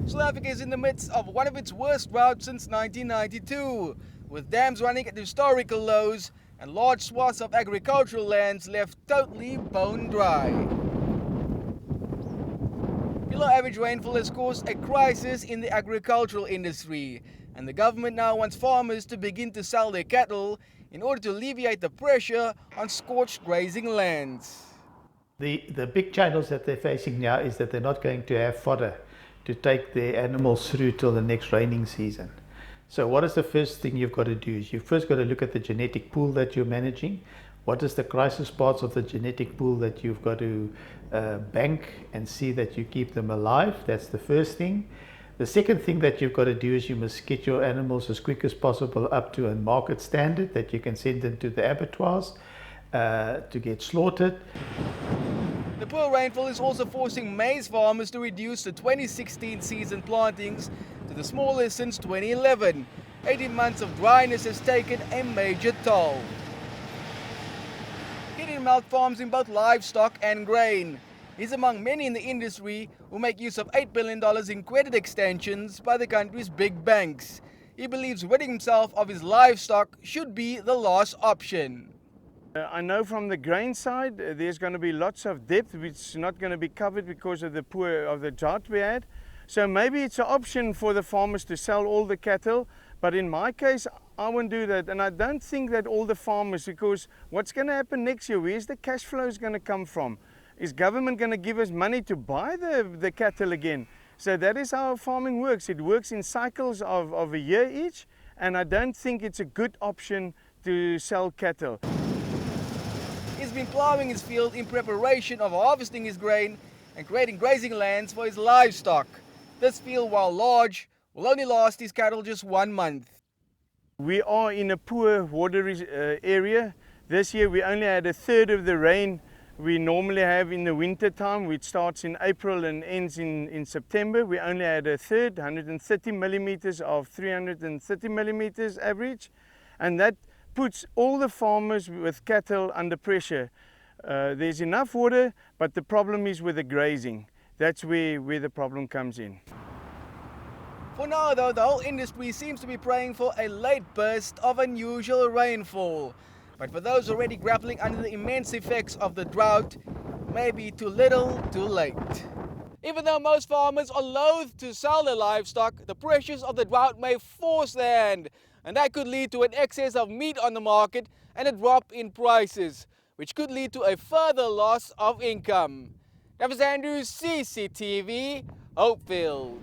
South Africa is in the midst of one of its worst droughts since 1992, with dams running at historical lows and large swaths of agricultural lands left totally bone dry. Below average rainfall has caused a crisis in the agricultural industry, and the government now wants farmers to begin to sell their cattle in order to alleviate the pressure on scorched grazing lands. The big challenge that they're facing now is that they're not going to have fodder to take their animals through till the next raining season. So what is the first thing you've got to do? Is you've first got to look at the genetic pool that you're managing. What is the crisis parts of the genetic pool that you've got to bank and see that you keep them alive? That's the first thing. The second thing that you've got to do is you must get your animals as quick as possible up to a market standard that you can send them to the abattoirs to get slaughtered. The poor rainfall is also forcing maize farmers to reduce the 2016 season plantings to the smallest since 2011. 18 months of dryness has taken a major toll. Gideon milk farms in both livestock and grain. He's among many in the industry who make use of $8 billion in credit extensions by the country's big banks. He believes ridding himself of his livestock should be the last option. I know from the grain side there's going to be lots of depth which is not going to be covered because of the drought we had. So maybe it's an option for the farmers to sell all the cattle, but in my case I won't do that, and I don't think that all the farmers, because what's going to happen next year, where's the cash flow is going to come from? Is government going to give us money to buy the cattle again? So that is how farming works. It works in cycles of a year each, and I don't think it's a good option to sell cattle. He's been plowing his field in preparation of harvesting his grain and creating grazing lands for his livestock. This field, while large, will only last his cattle just 1 month. We are in a poor water area. This year we only had a third of the rain we normally have in the winter time, which starts in April and ends in September. We only had a third, 130 millimeters of 330 millimeters average, and that puts all the farmers with cattle under pressure. There's enough water, but the problem is with the grazing. That's where the problem comes in. For now though, the whole industry seems to be praying for a late burst of unusual rainfall. But for those already grappling under the immense effects of the drought, it may be too little, too late. Even though most farmers are loath to sell their livestock, the pressures of the drought may force their hand, and that could lead to an excess of meat on the market and a drop in prices, which could lead to a further loss of income. Travers Andrews, CCTV, Hopefield.